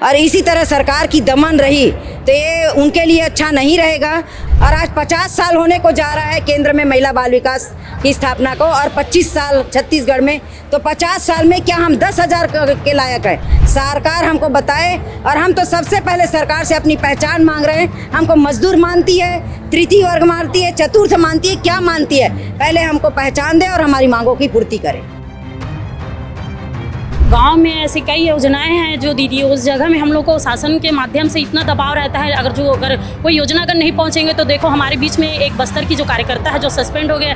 और इसी तरह सरकार की दमन रही तो ये उनके लिए अच्छा नहीं रहेगा। और आज 50 साल होने को जा रहा है केंद्र में महिला बाल विकास की स्थापना को, और 25 साल छत्तीसगढ़ में, तो 50 साल में क्या हम 10,000 के लायक है? सरकार हमको बताए। और हम तो सबसे पहले सरकार से अपनी पहचान मांग रहे हैं। हमको मजदूर मानती है, तृतीय वर्ग मानती है, चतुर्थ मानती है, क्या मानती है? पहले हमको पहचान दे और हमारी मांगों की पूर्ति करे। गांव में ऐसी कई योजनाएं हैं जो दीदी, उस जगह में हम लोग को शासन के माध्यम से इतना दबाव रहता है, अगर कोई योजना अगर नहीं पहुंचेंगे तो देखो हमारे बीच में एक बस्तर की जो कार्यकर्ता है जो सस्पेंड हो गया।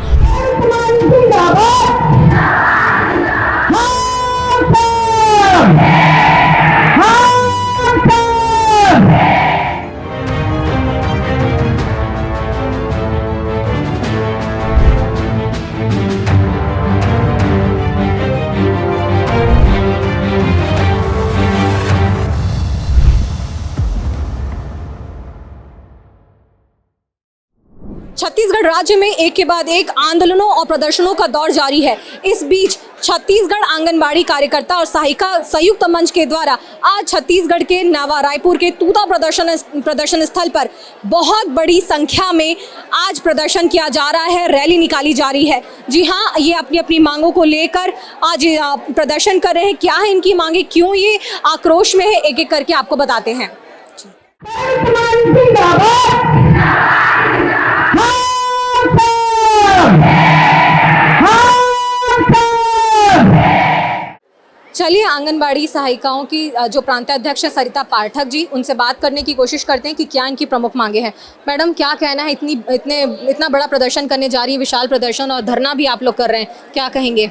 छत्तीसगढ़ राज्य में एक के बाद एक आंदोलनों और प्रदर्शनों का दौर जारी है। इस बीच छत्तीसगढ़ आंगनबाड़ी कार्यकर्ता और सहायिका संयुक्त मंच के द्वारा आज छत्तीसगढ़ के नवा रायपुर के तूता प्रदर्शन स्थल पर बहुत बड़ी संख्या में आज प्रदर्शन किया जा रहा है, रैली निकाली जा रही है। जी हाँ, ये अपनी अपनी मांगों को लेकर आज प्रदर्शन कर रहे हैं। क्या है इनकी मांगे, क्यों ये आक्रोश में है, एक एक करके आपको बताते हैं। चलिए आंगनबाड़ी सहायिकाओं की जो प्रांताध्यक्ष सरिता पाठक जी, उनसे बात करने की कोशिश करते हैं कि क्या इनकी प्रमुख मांगे हैं। मैडम, क्या कहना है, इतना बड़ा प्रदर्शन करने जा रही है, विशाल प्रदर्शन और धरना भी आप लोग कर रहे हैं, क्या कहेंगे?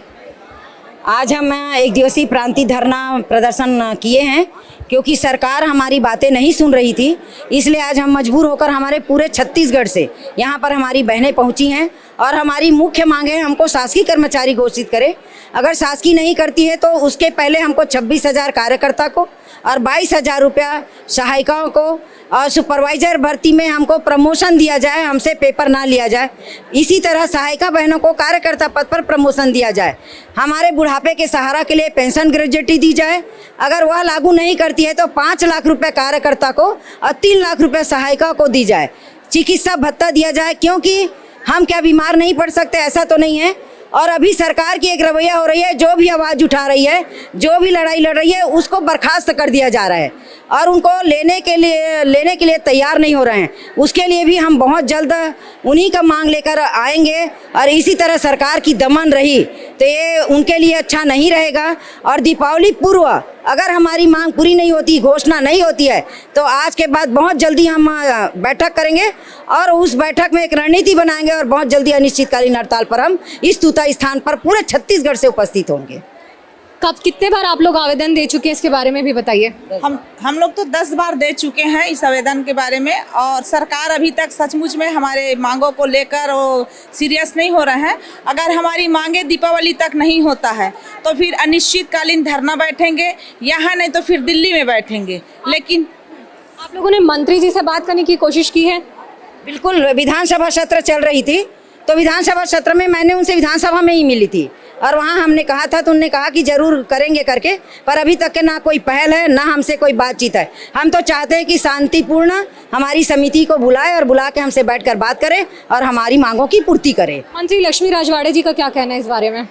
आज हम एक दिवसीय प्रांतीय धरना प्रदर्शन किए हैं क्योंकि सरकार हमारी बातें नहीं सुन रही थी। इसलिए आज हम मजबूर होकर हमारे पूरे छत्तीसगढ़ से यहाँ पर हमारी बहनें पहुँची हैं और हमारी मुख्य मांग है हमको शासकीय कर्मचारी घोषित करे। अगर शासकीय नहीं करती है तो उसके पहले हमको 26,000 कार्यकर्ता को और 22,000 रुपया सहायिकाओं को और सुपरवाइजर भर्ती में हमको प्रमोशन दिया जाए, हमसे पेपर ना लिया जाए। इसी तरह सहायिका बहनों को कार्यकर्ता पद पर प्रमोशन दिया जाए। हमारे बुढ़ापे के सहारा के लिए पेंशन ग्रेजुएटी दी जाए। अगर वह लागू नहीं करती है तो 5 लाख रुपए कार्यकर्ता को और 3 लाख रुपए सहायिका को दी जाए। चिकित्सा भत्ता दिया जाए, क्योंकि हम क्या बीमार नहीं पड़ सकते, ऐसा तो नहीं है। और अभी सरकार की एक रवैया हो रही है, जो भी आवाज़ उठा रही है, जो भी लड़ाई लड़ रही है, उसको बर्खास्त कर दिया जा रहा है और उनको लेने के लिए तैयार नहीं हो रहे हैं। उसके लिए भी हम बहुत जल्द उन्हीं का मांग लेकर आएंगे। और इसी तरह सरकार की दमन रही तो ये उनके लिए अच्छा नहीं रहेगा। और दीपावली पूर्व अगर हमारी मांग पूरी नहीं होती, घोषणा नहीं होती है, तो आज के बाद बहुत जल्दी हम बैठक करेंगे और उस बैठक में एक रणनीति बनाएंगे और बहुत जल्दी अनिश्चितकालीन हड़ताल पर हम इस तूता स्थान पर पूरे छत्तीसगढ़ से उपस्थित होंगे। कब, कितने बार आप लोग आवेदन दे चुके हैं, इसके बारे में भी बताइए। हम लोग तो 10 बार दे चुके हैं इस आवेदन के बारे में, और सरकार अभी तक सचमुच में हमारे मांगों को लेकर वो सीरियस नहीं हो रहे हैं। अगर हमारी मांगे दीपावली तक नहीं होता है तो फिर अनिश्चितकालीन धरना बैठेंगे, यहाँ नहीं तो फिर दिल्ली में बैठेंगे। लेकिन आप लोगों ने मंत्री जी से बात करने की कोशिश की है? बिल्कुल, विधानसभा सत्र चल रही थी तो विधानसभा सत्र में मैंने उनसे विधानसभा में ही मिली थी और वहाँ हमने कहा था तो उन्होंने कहा कि जरूर करेंगे करके, पर अभी तक के ना कोई पहल है ना हमसे कोई बातचीत है। हम तो चाहते हैं कि शांतिपूर्ण हमारी समिति को बुलाए और बुला के हमसे बैठकर बात करें और हमारी मांगों की पूर्ति करें। मंत्री लक्ष्मी राजवाड़े जी का क्या कहना है इस बारे में?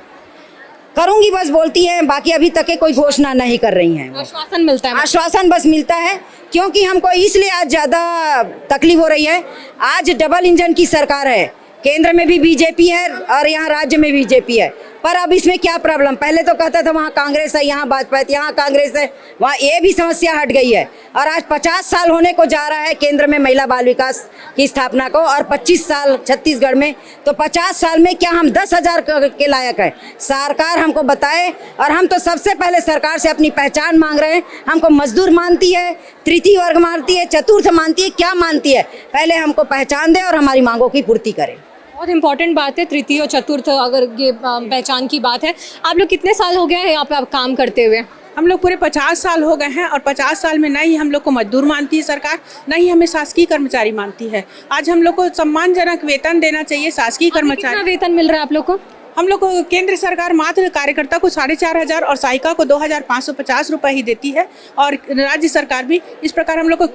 करूंगी बस बोलती हैं, बाकी अभी तक के कोई घोषणा नहीं कर रही हैं। आश्वासन मिलता है? आश्वासन बस मिलता है, क्योंकि हमको इसलिए आज ज़्यादा तकलीफ हो रही है। आज डबल इंजन की सरकार है, केंद्र में भी बीजेपी है और यहाँ राज्य में बीजेपी है। पर अब इसमें क्या प्रॉब्लम, पहले तो कहता था वहाँ कांग्रेस है, यहाँ भाजपा है, यहाँ कांग्रेस है, वहाँ ये भी समस्या हट गई है। और आज 50 साल होने को जा रहा है केंद्र में महिला बाल विकास की स्थापना को, और 25 साल छत्तीसगढ़ में, तो 50 साल में क्या हम 10,000 के लायक है? सरकार हमको बताए। और हम तो सबसे पहले सरकार से अपनी पहचान मांग रहे हैं। हमको मजदूर मानती है, तृतीय वर्ग मानती है, चतुर्थ मानती है, क्या मानती है? पहले हमको पहचान दे और हमारी मांगों की पूर्ति करे। बहुत इंपॉर्टेंट बात है, तृतीय और चतुर्थ अगर ये पहचान की बात है। आप लोग कितने साल हो गए हैं यहाँ पे आप काम करते हुए? हम लोग पूरे 50 साल हो गए हैं और 50 साल में न ही हम लोग को मजदूर मानती है सरकार, न ही हमें शासकीय कर्मचारी मानती है। आज हम लोग को सम्मानजनक वेतन देना चाहिए शासकीय कर्मचारी। कितना वेतन मिल रहा है आप लोग को? हम लोग को केंद्र सरकार मात्र कार्यकर्ता को 4,500 और सहायिका को 2,550 रुपये ही देती है, और राज्य सरकार भी इस प्रकार हम लोग को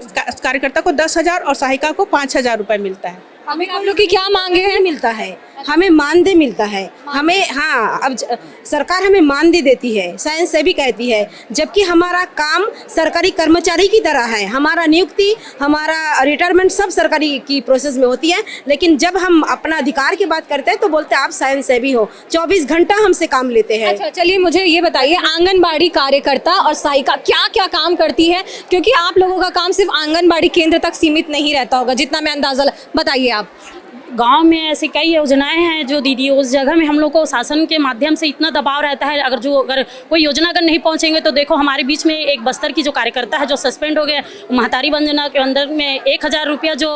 कार्यकर्ता को 10,000 और सहायिका को 5,000 रुपये मिलता है। हमें आप लोग की क्या मांगे हैं? मिलता है, हमें मानदेय मिलता है, हमें हाँ अब सरकार हमें मानदेय देती है, साइंस से भी कहती है, जबकि हमारा काम सरकारी कर्मचारी की तरह है। हमारा नियुक्ति, हमारा रिटायरमेंट सब सरकारी की प्रोसेस में होती है, लेकिन जब हम अपना अधिकार की बात करते हैं तो बोलते हैं आप साइंस से भी हो, 24 घंटा हमसे काम लेते हैं। अच्छा, चलिए मुझे ये बताइए, आंगनबाड़ी कार्यकर्ता और सहायिका क्या क्या काम करती है? क्योंकि आप लोगों का काम सिर्फ आंगनबाड़ी केंद्र तक सीमित नहीं रहता होगा, जितना मैं अंदाजा बताइए आप। गांव में ऐसी कई योजनाएं हैं जो दीदी उस जगह में हम लोग को शासन के माध्यम से इतना दबाव रहता है, अगर कोई योजना अगर नहीं पहुंचेंगे तो देखो हमारे बीच में एक बस्तर की जो कार्यकर्ता है जो सस्पेंड हो गया, महतारी वंदना के अंदर में 1,000 रुपया जो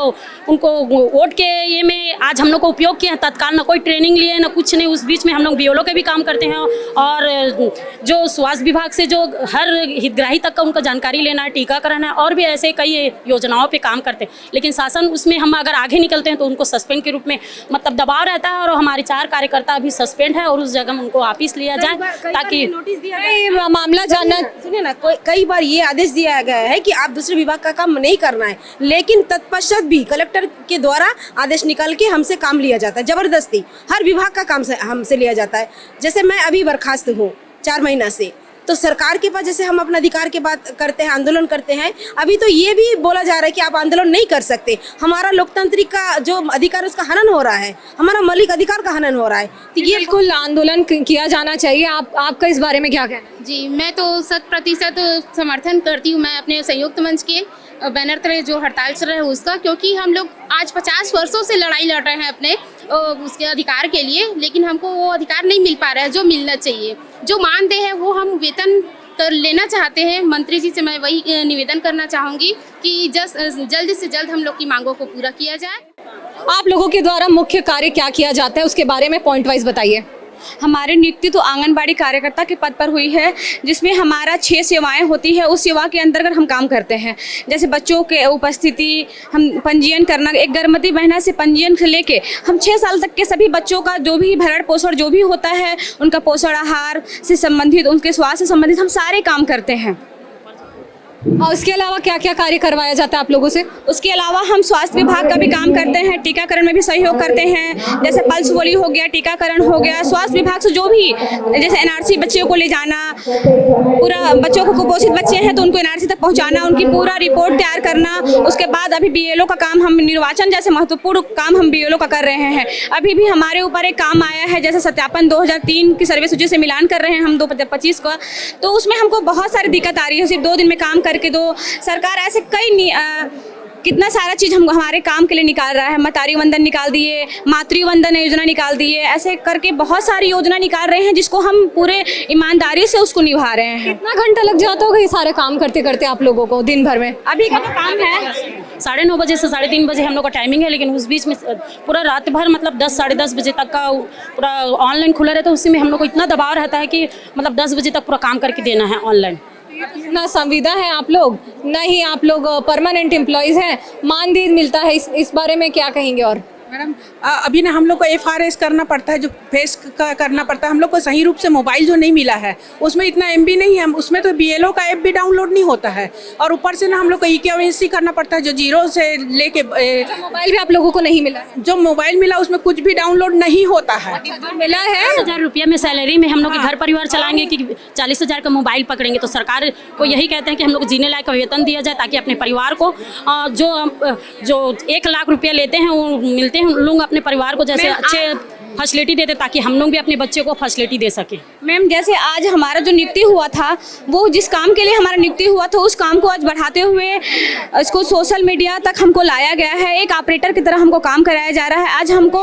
उनको वोट के ये में आज हम लोग को उपयोग किया तत्काल, ना कोई ट्रेनिंग लिए ना कुछ नहीं। उस बीच में हम लोग बीओलो के भी काम करते हैं, और जो स्वास्थ्य विभाग से जो हर हितग्राही तक का उनका जानकारी लेना है, टीकाकरण है, और भी ऐसे कई योजनाओं पर काम करते हैं, लेकिन शासन उसमें हम अगर आगे निकलते हैं तो उनको सस्पेंड के रूप में मतलब दबाव रहता है। और हमारे 4 कार्यकर्ता अभी सस्पेंड है और उस जगह में उनको वापिस लिया जाए ताकि नोटिस दिया गया मामला जानना। सुनिए ना, कई बार ये आदेश दिया गया है कि आप दूसरे विभाग का काम नहीं करना है, लेकिन तत्पश्चात भी कलेक्टर के द्वारा आदेश निकाल के हमसे काम लिया जाता है, जबरदस्ती हर विभाग का काम हमसे लिया जाता है। जैसे मैं अभी बर्खास्त हूँ 4 महीना से, तो सरकार के पास जैसे हम अपना अधिकार की बात करते हैं, आंदोलन करते हैं, अभी तो ये भी बोला जा रहा है कि आप आंदोलन नहीं कर सकते। हमारा लोकतांत्रिक का जो अधिकार उसका हनन हो रहा है, हमारा मौलिक अधिकार का हनन हो रहा है, तो ये बिल्कुल आंदोलन किया जाना चाहिए। आपका इस बारे में क्या कहना है? जी, मैं तो 100% समर्थन करती हूँ। मैं अपने संयुक्त मंच के बैनर तले जो हड़ताल चल रहा है उसका, क्योंकि हम लोग आज 50 वर्षों से लड़ाई लड़ रहे हैं अपने उसके अधिकार के लिए, लेकिन हमको वो अधिकार नहीं मिल पा रहा है जो मिलना चाहिए। जो मानदेय है वो हम वेतन कर लेना चाहते हैं। मंत्री जी से मैं वही निवेदन करना चाहूँगी कि जल्द से जल्द हम लोग की मांगों को पूरा किया जाए। आप लोगों के द्वारा मुख्य कार्य क्या किया जाता है, उसके बारे में पॉइंट वाइज बताइए। हमारी नियुक्ति तो आंगनबाड़ी कार्यकर्ता के पद पर हुई है, जिसमें हमारा 6 सेवाएं होती है। उस सेवा के अंतर्गत हम काम करते हैं, जैसे बच्चों के उपस्थिति, हम पंजीयन करना, एक गर्भवती महिला से पंजीयन से लेके हम 6 साल तक के सभी बच्चों का जो भी भरण पोषण जो भी होता है, उनका पोषण आहार से संबंधित, उनके स्वास्थ्य से संबंधित हम सारे काम करते हैं। और उसके अलावा क्या क्या कार्य करवाया जाता है आप लोगों से? उसके अलावा हम स्वास्थ्य विभाग का भी काम करते हैं, टीकाकरण में भी सहयोग करते हैं, जैसे पल्स पोलियो हो गया, टीकाकरण हो गया। स्वास्थ्य विभाग से जो भी जैसे एनआरसी बच्चों को ले जाना, पूरा बच्चों को कुपोषित बच्चे हैं तो उनको एनआरसी तक पहुंचाना, उनकी पूरा रिपोर्ट तैयार करना। उसके बाद अभी बीएलओ का काम, हम निर्वाचन जैसे महत्वपूर्ण काम हम बीएलओ का कर रहे हैं। अभी भी हमारे ऊपर एक काम आया है, जैसे सत्यापन 2003 की सर्वे सूची से मिलान कर रहे हैं हम 2025 का, तो उसमें हमको बहुत सारी दिक्कत आ रही है। सिर्फ 2 दिन में काम करके दो, सरकार ऐसे कई कितना सारा चीज़ हम हमारे काम के लिए निकाल रहा है। मतारी वंदन निकाल दिए, मातृवंदन योजना निकाल दिए, ऐसे करके बहुत सारी योजना निकाल रहे हैं जिसको हम पूरे ईमानदारी से उसको निभा रहे हैं। कितना घंटा लग जाता होगा ये सारे काम करते करते आप लोगों को दिन भर में? अभी का तो काम है 9:30 बजे से 3:30 बजे हम लोग का टाइमिंग है, लेकिन उस बीच में पूरा रात भर मतलब 10 साढ़े 10 बजे तक का पूरा ऑनलाइन खुला रहता है। उसी में हम लोग को इतना दबाव रहता है कि मतलब 10 बजे तक पूरा काम करके देना है ऑनलाइन। ना संविदा है आप लोग, ना ही आप लोग परमानेंट एम्प्लॉयज़ हैं, मानदेय मिलता है, इस बारे में क्या कहेंगे? और मैडम अभी ना हम लोग को FRS करना पड़ता है, जो फेस का करना पड़ता है। हम लोग को सही रूप से मोबाइल जो नहीं मिला है, उसमें इतना MB नहीं है, उसमें तो BLO का ऐप भी डाउनलोड नहीं होता है, और ऊपर से ना हम लोग को EKYC करना पड़ता है, जो 0 से लेके मोबाइल भी आप लोगों को नहीं मिला है? जो मोबाइल मिला उसमें कुछ भी डाउनलोड नहीं होता है। मिला है 10,000 रुपया में सैलरी में हम लोग के घर परिवार चलाएंगे कि 40,000 का मोबाइल पकड़ेंगे, तो सरकार को यही कहते हैं कि हम लोग जीने लायक वेतन दिया जाए ताकि अपने परिवार को जो 1 लाख रुपया लेते हैं वो मिलते हैं, लोग अपने परिवार को जैसे अच्छे फैसिलिटी देते ताकि हम लोग भी अपने बच्चे को फैसिलिटी दे सके। मैम, जैसे आज हमारा जो नियुक्ति हुआ था, वो जिस काम के लिए हमारा नियुक्ति हुआ था उस काम को आज बढ़ाते हुए इसको सोशल मीडिया तक हमको लाया गया है। एक ऑपरेटर की तरह हमको काम कराया जा रहा है। आज हमको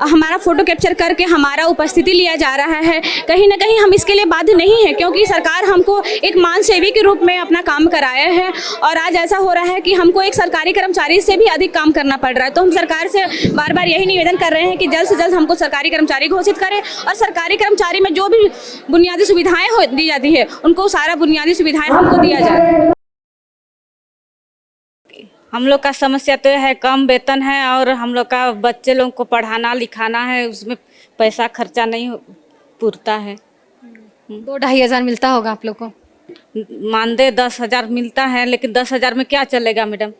हमारा फोटो कैप्चर करके हमारा उपस्थिति लिया जा रहा है। कहीं ना कहीं हम इसके लिए बाध्य नहीं है, क्योंकि सरकार हमको एक मान सेवी के रूप में अपना काम कराया है, और आज ऐसा हो रहा है कि हमको एक सरकारी कर्मचारी से भी अधिक काम करना पड़ रहा है। तो हम सरकार से बार बार यही निवेदन कर रहे हैं कि जल्द से जल्द हमको सरकारी कर्मचारी घोषित करें, और सरकारी कर्मचारी में जो भी बुनियादी सुविधाएं दी जाती है उनको सारा बुनियादी सुविधाएं हमको दिया जाए। हम लोग का समस्या तो है कम वेतन है और हम लोग का बच्चे लोग को पढ़ाना लिखाना है, उसमें पैसा खर्चा नहीं पूरता है। 2-2.5 हज़ार मिलता होगा आप लोग को। मानदेय 10,000 मिलता है, लेकिन 10,000 में क्या चलेगा मैडम।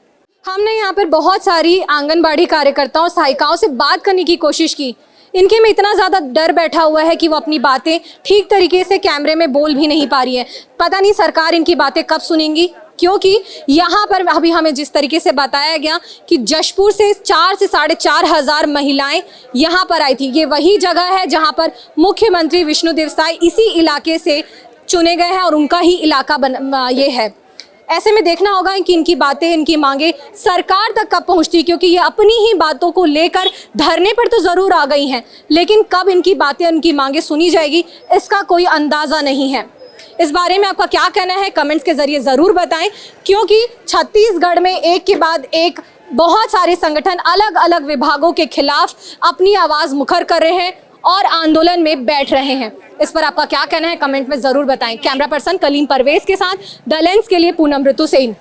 हमने यहाँ पर बहुत सारी आंगनबाड़ी कार्यकर्ताओं सहायिकाओं से बात करने की कोशिश की। इनके में इतना ज़्यादा डर बैठा हुआ है कि वो अपनी बातें ठीक तरीके से कैमरे में बोल भी नहीं पा रही है। पता नहीं सरकार इनकी बातें कब सुनेंगी, क्योंकि यहाँ पर अभी हमें जिस तरीके से बताया गया कि जशपुर से 4 से 4.5 हज़ार महिलाएं यहाँ पर आई थी। ये वही जगह है जहाँ पर मुख्यमंत्री विष्णुदेव साय इसी इलाके से चुने गए हैं और उनका ही इलाका ये है। ऐसे में देखना होगा कि इनकी बातें, इनकी मांगे सरकार तक कब पहुंचती, क्योंकि ये अपनी ही बातों को लेकर धरने पर तो ज़रूर आ गई हैं, लेकिन कब इनकी बातें, इनकी मांगे सुनी जाएगी इसका कोई अंदाज़ा नहीं है। इस बारे में आपका क्या कहना है कमेंट्स के ज़रिए ज़रूर बताएं, क्योंकि छत्तीसगढ़ में एक के बाद एक बहुत सारे संगठन अलग अलग विभागों के खिलाफ अपनी आवाज़ मुखर कर रहे हैं और आंदोलन में बैठ रहे हैं। इस पर आपका क्या कहना है कमेंट में ज़रूर बताएं। कैमरा पर्सन कलीम परवेज के साथ द लेंस के लिए पूनम ऋतु सेन।